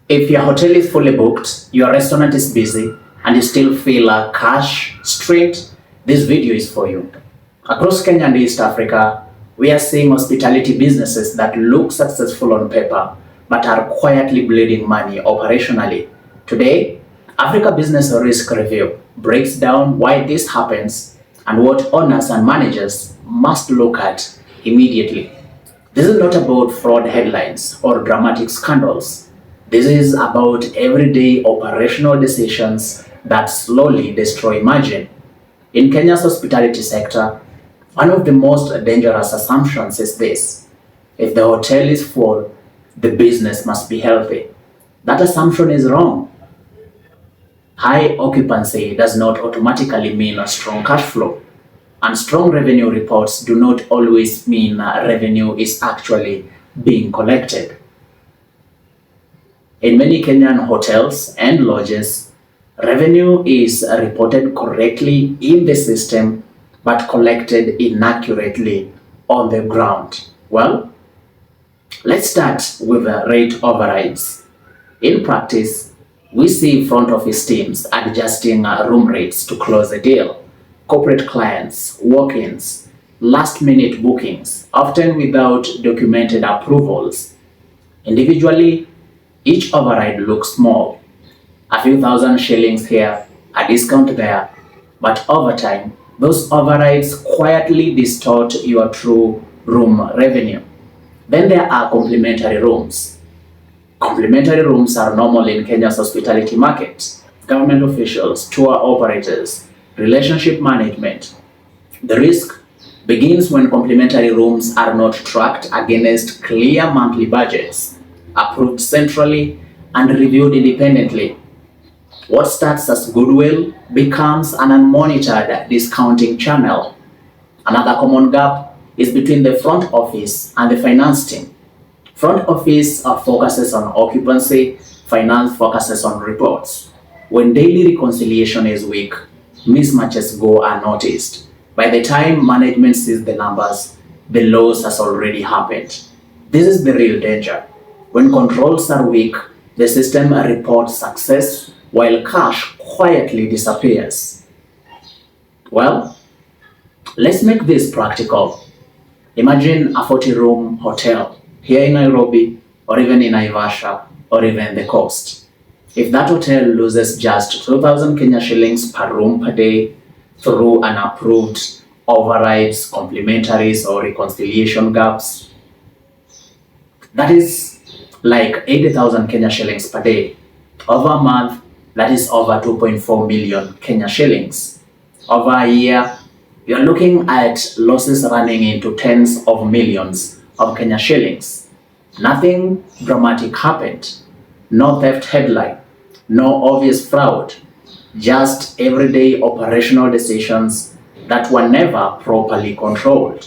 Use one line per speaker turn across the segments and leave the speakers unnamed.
If your hotel is fully booked, your restaurant is busy, and you still feel cash strained, this video is for you. Across Kenya and East Africa, we are seeing hospitality businesses that look successful on paper but are quietly bleeding money operationally. Today, Africa Business Risk Review breaks down why this happens and what owners and managers must look at immediately. This is not about fraud headlines or dramatic scandals. This is about everyday operational decisions that slowly destroy margin. In Kenya's hospitality sector, one of the most dangerous assumptions is this: if the hotel is full, the business must be healthy. That assumption is wrong. High occupancy does not automatically mean a strong cash flow, and strong revenue reports do not always mean revenue is actually being collected. In many Kenyan hotels and lodges, revenue is reported correctly in the system but collected inaccurately on the ground. Well, let's start with the rate overrides. In practice, we see front office teams adjusting room rates to close a deal, corporate clients, walk-ins, last-minute bookings, often without documented approvals. Individually, each override looks small, a few thousand shillings here, a discount there, but over time, those overrides quietly distort your true room revenue. Then there are complimentary rooms. Complimentary rooms are normal in Kenya's hospitality market. Government officials, tour operators, relationship management. The risk begins when complimentary rooms are not tracked against clear monthly budgets, approved centrally, and reviewed independently. What starts as goodwill becomes an unmonitored discounting channel. Another common gap is between the front office and the finance team. Front office focuses on occupancy, finance focuses on reports. When daily reconciliation is weak, mismatches go unnoticed. By the time management sees the numbers, the loss has already happened. This is the real danger. When controls are weak, the system reports success while cash quietly disappears. Well, let's make this practical. Imagine a 40-room hotel here in Nairobi, or even in Naivasha, or even the coast. If that hotel loses just 2,000 Kenya shillings per room per day through unapproved overrides, complimentaries, or reconciliation gaps, that is like 80,000 Kenya shillings per day. Over a month, that is over 2.4 million Kenya shillings. Over a year, you're looking at losses running into tens of millions of Kenya shillings. Nothing dramatic happened. No theft headline, no obvious fraud, just everyday operational decisions that were never properly controlled.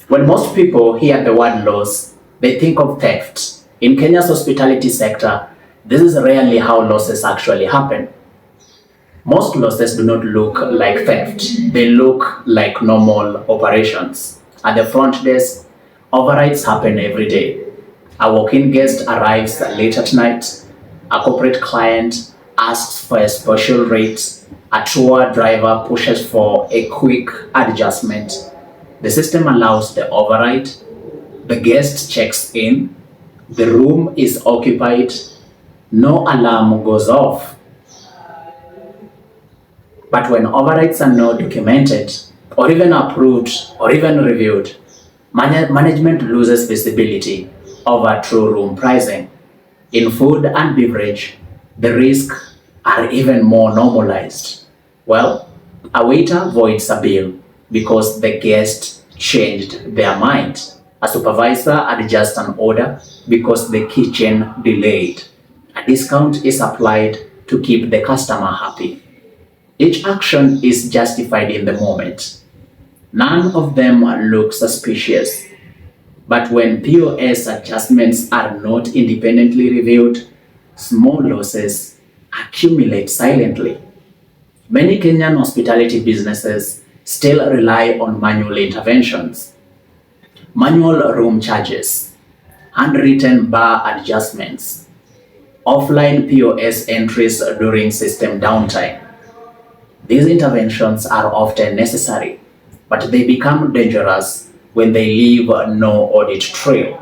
When most people hear the word loss, they think of theft. In Kenya's hospitality sector, this is rarely how losses actually happen. Most losses do not look like theft. They look like normal operations. At the front desk, overrides happen every day. A walk-in guest arrives late at night. A corporate client asks for a special rate. A tour driver pushes for a quick adjustment. The system allows the override. The guest checks in. The room is occupied. No alarm goes off. But when overrides are not documented, or even approved, or even reviewed, management loses visibility over true room pricing. In food and beverage, the risks are even more normalized. Well, a waiter voids a bill because the guest changed their mind. A supervisor adjusts an order because the kitchen delayed. A discount is applied to keep the customer happy. Each action is justified in the moment. None of them look suspicious. But when POS adjustments are not independently reviewed, small losses accumulate silently. Many Kenyan hospitality businesses still rely on manual interventions. Manual room charges, handwritten bar adjustments, offline POS entries during system downtime. These interventions are often necessary, but they become dangerous when they leave no audit trail.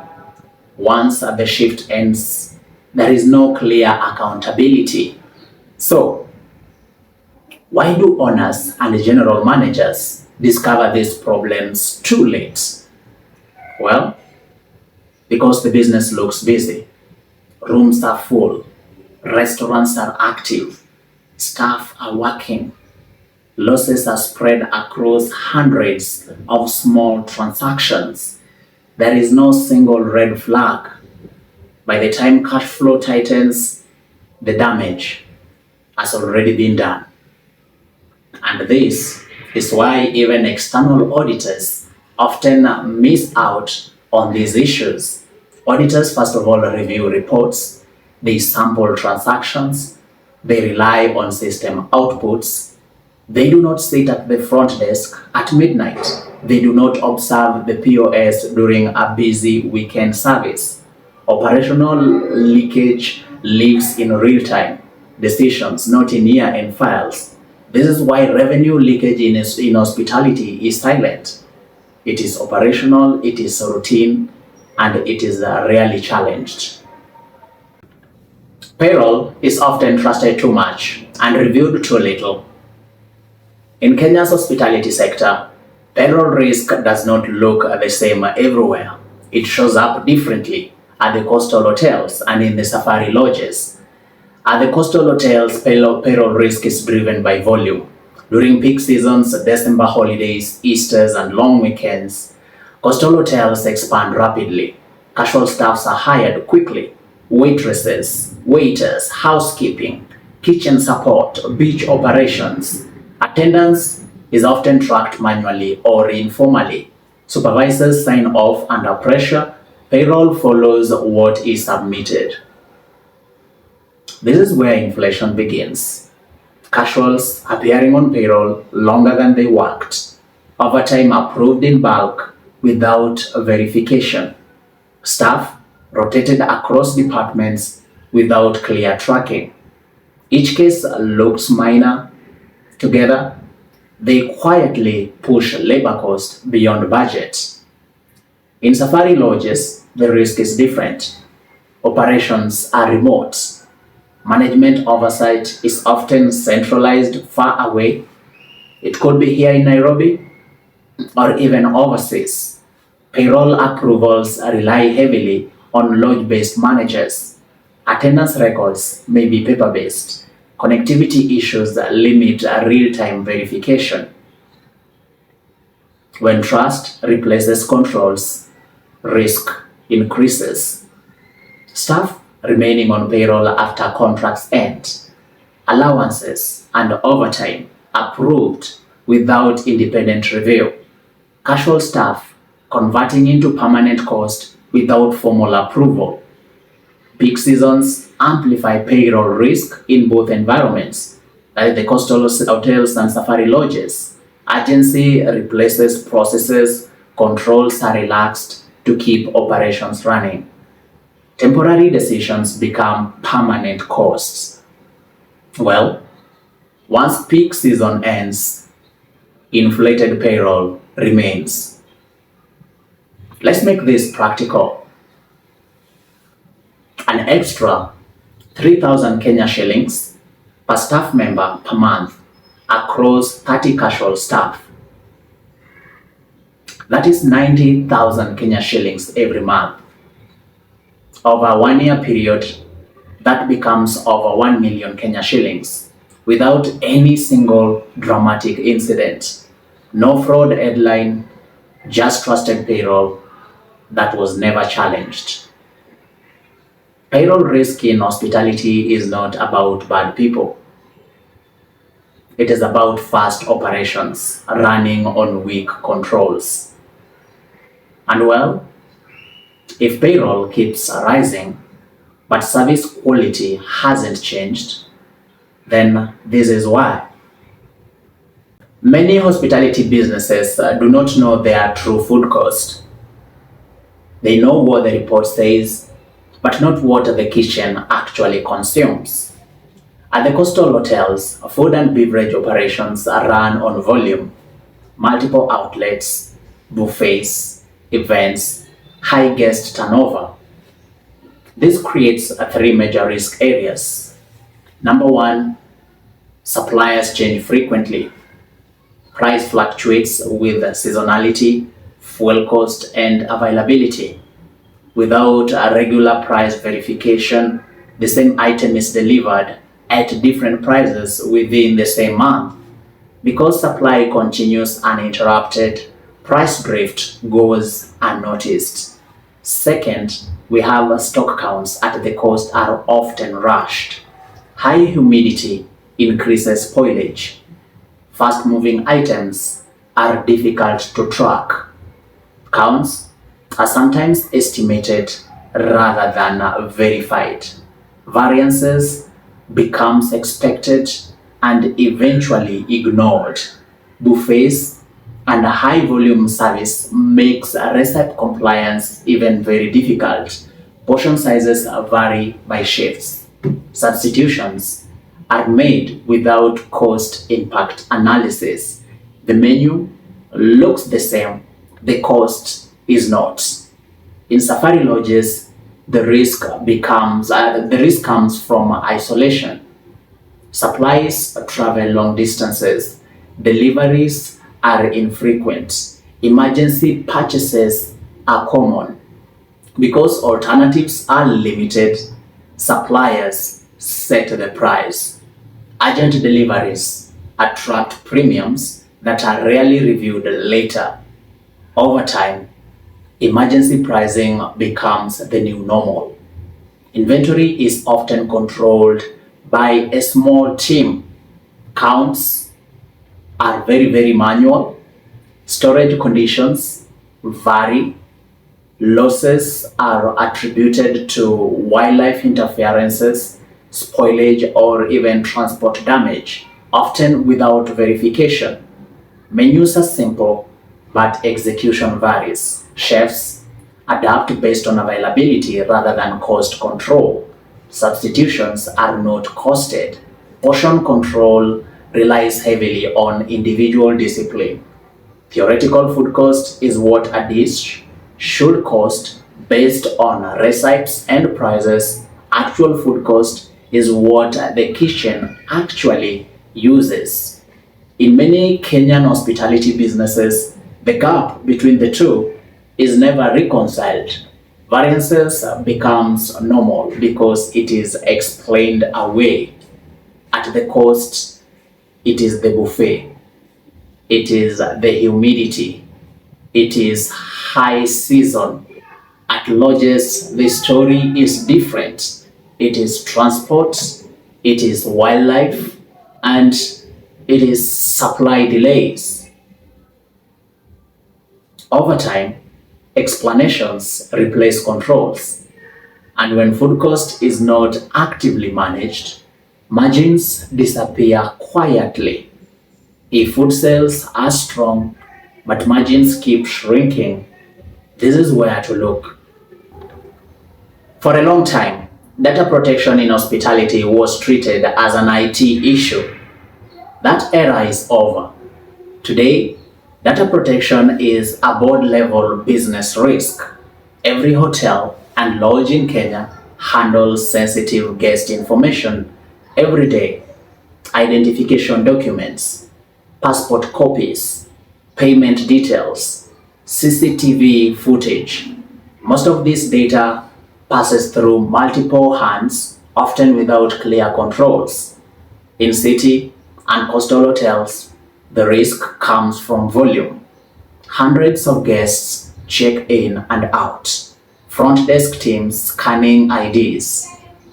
Once the shift ends, there is no clear accountability. So, why do owners and general managers discover these problems too late? Well, because the business looks busy, rooms are full, restaurants are active, staff are working, losses are spread across hundreds of small transactions. There is no single red flag. By the time cash flow tightens, the damage has already been done. And this is why even external auditors often miss out on these issues. Auditors, first of all, review reports, they sample transactions, they rely on system outputs. They do not sit at the front desk at midnight. They do not observe the POS during a busy weekend service. Operational leakage lives in real time, decisions not in year-end files. This is why revenue leakage in hospitality is silent. It is operational, it is routine, and it is rarely challenged. Payroll is often trusted too much and reviewed too little. In Kenya's hospitality sector, payroll risk does not look the same everywhere. It shows up differently at the coastal hotels and in the safari lodges. At the coastal hotels, payroll risk is driven by volume. During peak seasons, December holidays, Easters, and long weekends, coastal hotels expand rapidly. Casual staffs are hired quickly. Waitresses, waiters, housekeeping, kitchen support, beach operations. Attendance is often tracked manually or informally. Supervisors sign off under pressure. Payroll follows what is submitted. This is where inflation begins. Casuals appearing on payroll longer than they worked. Overtime approved in bulk without verification. Staff rotated across departments without clear tracking. Each case looks minor. Together, they quietly push labor cost beyond budget. In safari lodges, the risk is different. Operations are remote. Management oversight is often centralized far away. It could be here in Nairobi or even overseas. Payroll approvals rely heavily on lodge-based managers. Attendance records may be paper-based. Connectivity issues limit real-time verification. When trust replaces controls, risk increases. Staff remaining on payroll after contracts end. Allowances and overtime approved without independent review. Casual staff converting into permanent cost without formal approval. Peak seasons amplify payroll risk in both environments, like the coastal hotels and safari lodges. Urgency replaces processes, controls are relaxed to keep operations running. Temporary decisions become permanent costs. Well, once peak season ends, inflated payroll remains. Let's make this practical. An extra 3,000 Kenya shillings per staff member per month across 30 casual staff. That is 90,000 Kenya shillings every month. Over a 1-year period, that becomes over 1 million Kenya shillings without any single dramatic incident. No fraud headline, just trusted payroll that was never challenged. Payroll risk in hospitality is not about bad people. It is about fast operations running on weak controls. And well, if payroll keeps rising, but service quality hasn't changed, then this is why. Many hospitality businesses do not know their true food cost. They know what the report says, but not what the kitchen actually consumes. At the coastal hotels, food and beverage operations are run on volume, multiple outlets, buffets, events, high guest turnover. This creates three major risk areas. Number one, suppliers change frequently. Price fluctuates with seasonality, fuel cost, and availability. Without a regular price verification, the same item is delivered at different prices within the same month. Because supply continues uninterrupted, price drift goes unnoticed. Second, we have stock counts at the coast are often rushed. High humidity increases spoilage. Fast-moving items are difficult to track. Counts are sometimes estimated rather than verified. Variances becomes expected and eventually ignored. Buffets and high volume service makes recipe compliance even very difficult. Portion sizes vary by shifts. Substitutions are made without cost impact analysis. The menu looks the same, the cost is not. In safari lodges, the risk comes from isolation. Supplies travel long distances. Deliveries are infrequent. Emergency purchases are common. Because alternatives are limited, suppliers set the price. Urgent deliveries attract premiums that are rarely reviewed later. Over time, emergency pricing becomes the new normal. Inventory is often controlled by a small team. Counts are very manual. Storage conditions vary. Losses are attributed to wildlife interferences, spoilage, or even transport damage, often without verification. Menus are simple, but execution varies. Chefs adapt based on availability rather than cost control. Substitutions are not costed. Portion control relies heavily on individual discipline. Theoretical food cost is what a dish should cost based on recipes and prices. Actual food cost is what the kitchen actually uses. In many Kenyan hospitality businesses, the gap between the two is never reconciled. Variances becomes normal because it is explained away. At the cost, it is the buffet, it is the humidity, it is high season. At lodges, the story is different. It is transport, it is wildlife, and it is supply delays. Over time, explanations replace controls. And when food cost is not actively managed, margins disappear quietly. If food sales are strong, but margins keep shrinking, this is where to look. For a long time, data protection in hospitality was treated as an IT issue. That era is over. Today, data protection is a board-level business risk. Every hotel and lodge in Kenya handles sensitive guest information every day. Identification documents, passport copies, payment details, CCTV footage. Most of this data passes through multiple hands, often without clear controls. In city and coastal hotels, the risk comes from volume. Hundreds of guests check in and out. Front desk teams scanning IDs,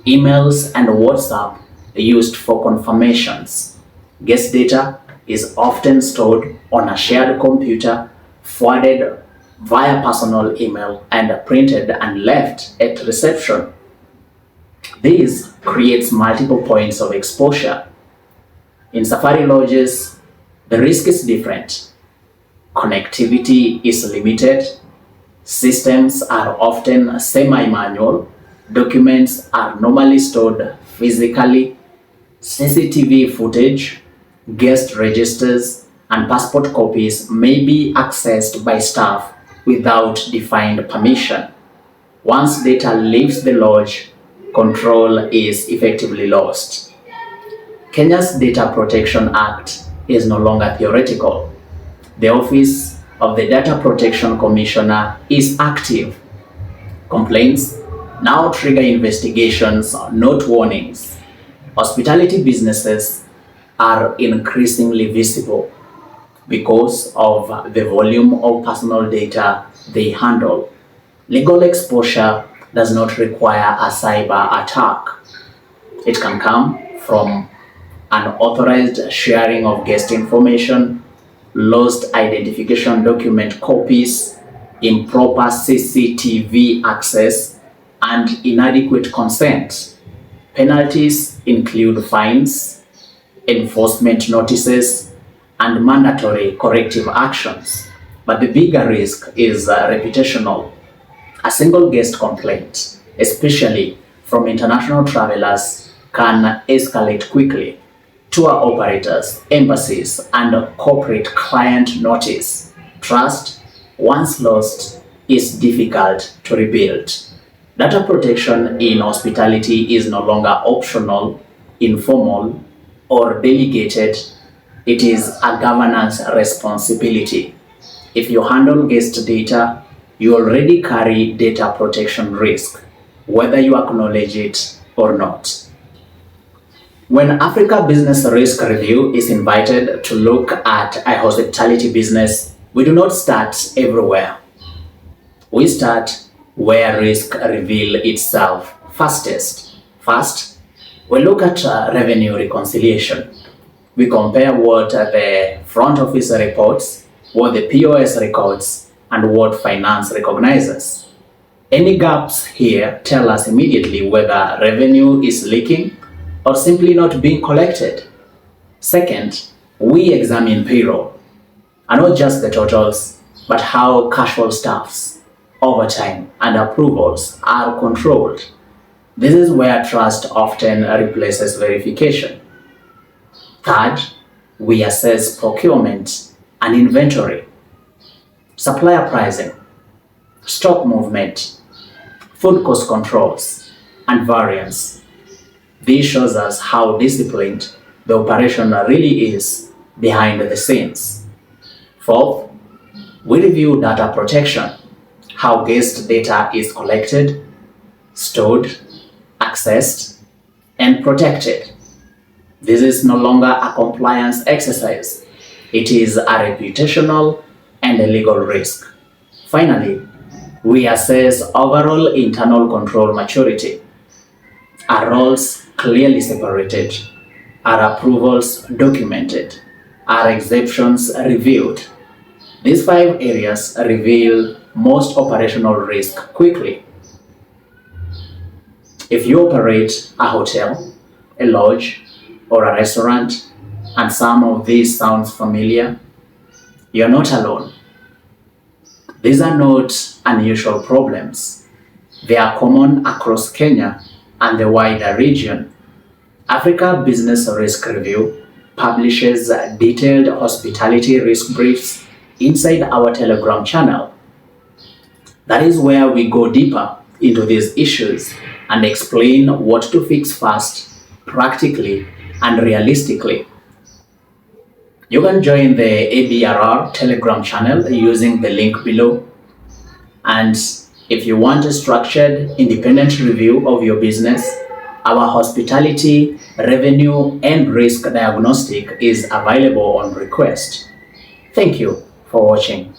emails and WhatsApp used for confirmations. Guest data is often stored on a shared computer, forwarded via personal email, and printed and left at reception. This creates multiple points of exposure. In safari lodges, the risk is different. Connectivity is limited. Systems are often semi-manual. Documents are normally stored physically. CCTV footage, guest registers, and passport copies may be accessed by staff without defined permission. Once data leaves the lodge, control is effectively lost. Kenya's Data Protection Act is no longer theoretical. The Office of the Data Protection Commissioner is active. Complaints now trigger investigations, not warnings. Hospitality businesses are increasingly visible because of the volume of personal data they handle. Legal exposure does not require a cyber attack. It can come from unauthorized sharing of guest information, lost identification document copies, improper CCTV access, and inadequate consent. Penalties include fines, enforcement notices, and mandatory corrective actions. But the bigger risk is reputational. A single guest complaint, especially from international travelers, can escalate quickly. Tour operators, embassies, and corporate client notice. Trust, once lost, is difficult to rebuild. Data protection in hospitality is no longer optional, informal, or delegated. It is a governance responsibility. If you handle guest data, you already carry data protection risk, whether you acknowledge it or not. When Africa Business Risk Review is invited to look at a hospitality business, we do not start everywhere. We start where risk reveals itself fastest. First, we look at revenue reconciliation. We compare what the front office reports, what the POS records, and what finance recognizes. Any gaps here tell us immediately whether revenue is leaking or simply not being collected. Second, we examine payroll, and not just the totals, but how casual staffs, overtime, and approvals are controlled. This is where trust often replaces verification. Third, we assess procurement and inventory, supplier pricing, stock movement, food cost controls, and variance. This shows us how disciplined the operation really is behind the scenes. Fourth, we review data protection, how guest data is collected, stored, accessed, and protected. This is no longer a compliance exercise. It is a reputational and a legal risk. Finally, we assess overall internal control maturity. Are roles clearly separated? Are approvals documented? Are exceptions reviewed? These 5 areas reveal most operational risk quickly. If you operate a hotel, a lodge, or a restaurant, and some of these sounds familiar, you're not alone. These are not unusual problems. They are common across Kenya and the wider region. Africa Business Risk Review publishes detailed hospitality risk briefs inside our Telegram channel. That is where we go deeper into these issues and explain what to fix fast, practically, and realistically. You can join the ABRR Telegram channel using the link below. And if you want a structured, independent review of your business, our hospitality, revenue, and risk diagnostic is available on request. Thank you for watching.